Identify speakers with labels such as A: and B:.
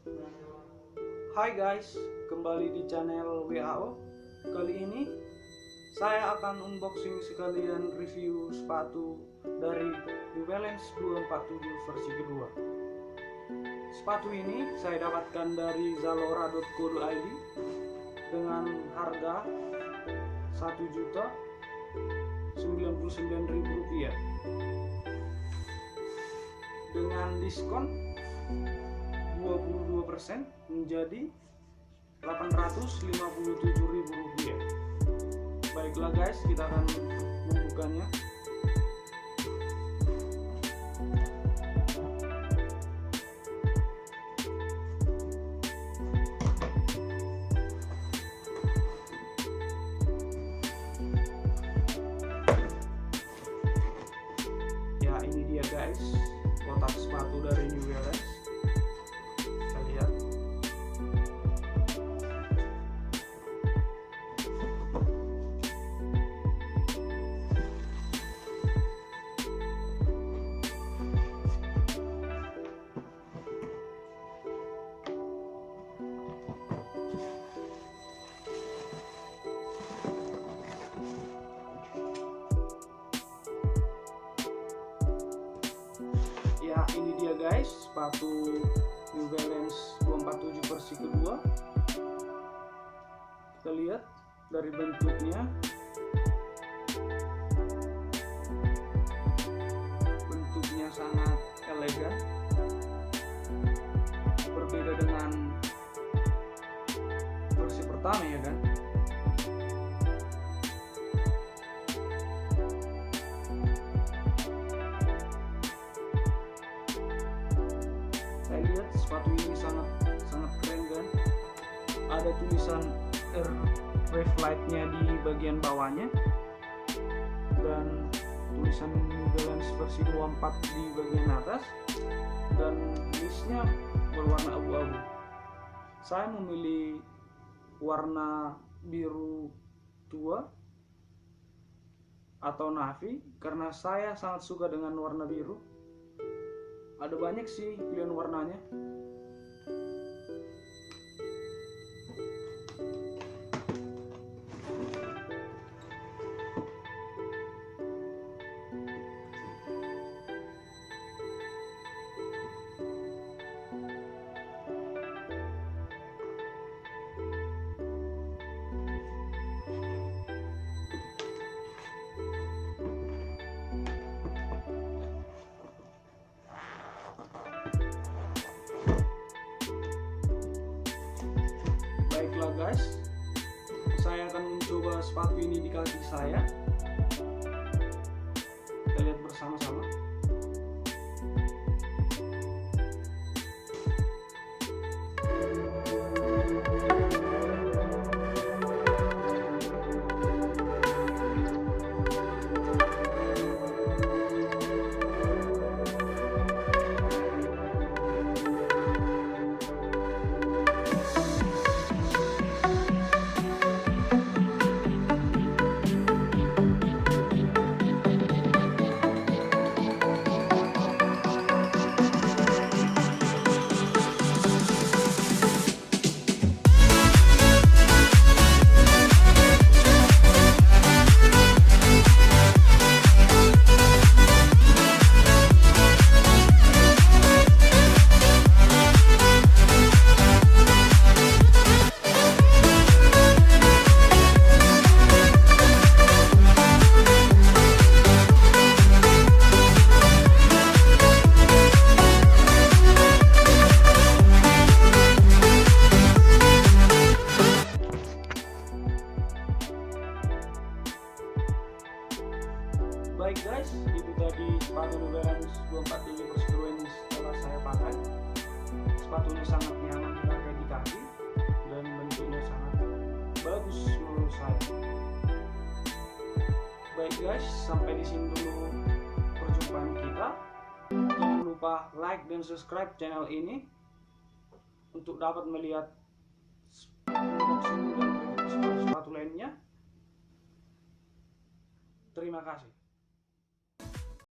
A: Hai guys, kembali di channel WHO. Kali ini saya akan unboxing sekalian review sepatu dari New Balance 247 versi kedua. Sepatu ini saya dapatkan dari zalora.co.id dengan harga Rp1.099.000 dengan diskon 22% menjadi Rp857.000. Baiklah guys, kita akan membukanya. Ya, ini dia guys, kotak sepatu dari New Balance. Kita lihat. Ya, ini dia guys, sepatu New Balance 247 versi kedua. Kita lihat dari bentuknya. Bentuknya sangat elegan. Berbeda dengan versi pertama ya kan. Saya lihat sepatu ini sangat keren kan. Ada tulisan air light-nya di bagian bawahnya dan tulisan New Balance versi 24 di bagian atas, dan listnya berwarna abu-abu. Saya memilih warna biru tua atau navy karena saya sangat suka dengan warna biru. Ada banyak sih pilihan warnanya. Baiklah guys, saya akan mencoba sepatu ini di kaki saya. Kita lihat bersama-sama. Baik guys, itu tadi sepatu New Balance 247 versi kedua ini setelah saya pakai. Sepatunya sangat nyaman dipakai di kaki dan bentuknya sangat bagus menurut saya. Baik guys, sampai di sini dulu perjumpaan kita. Jangan lupa like dan subscribe channel ini untuk dapat melihat unboxing dan review sepatu lainnya. Terima kasih.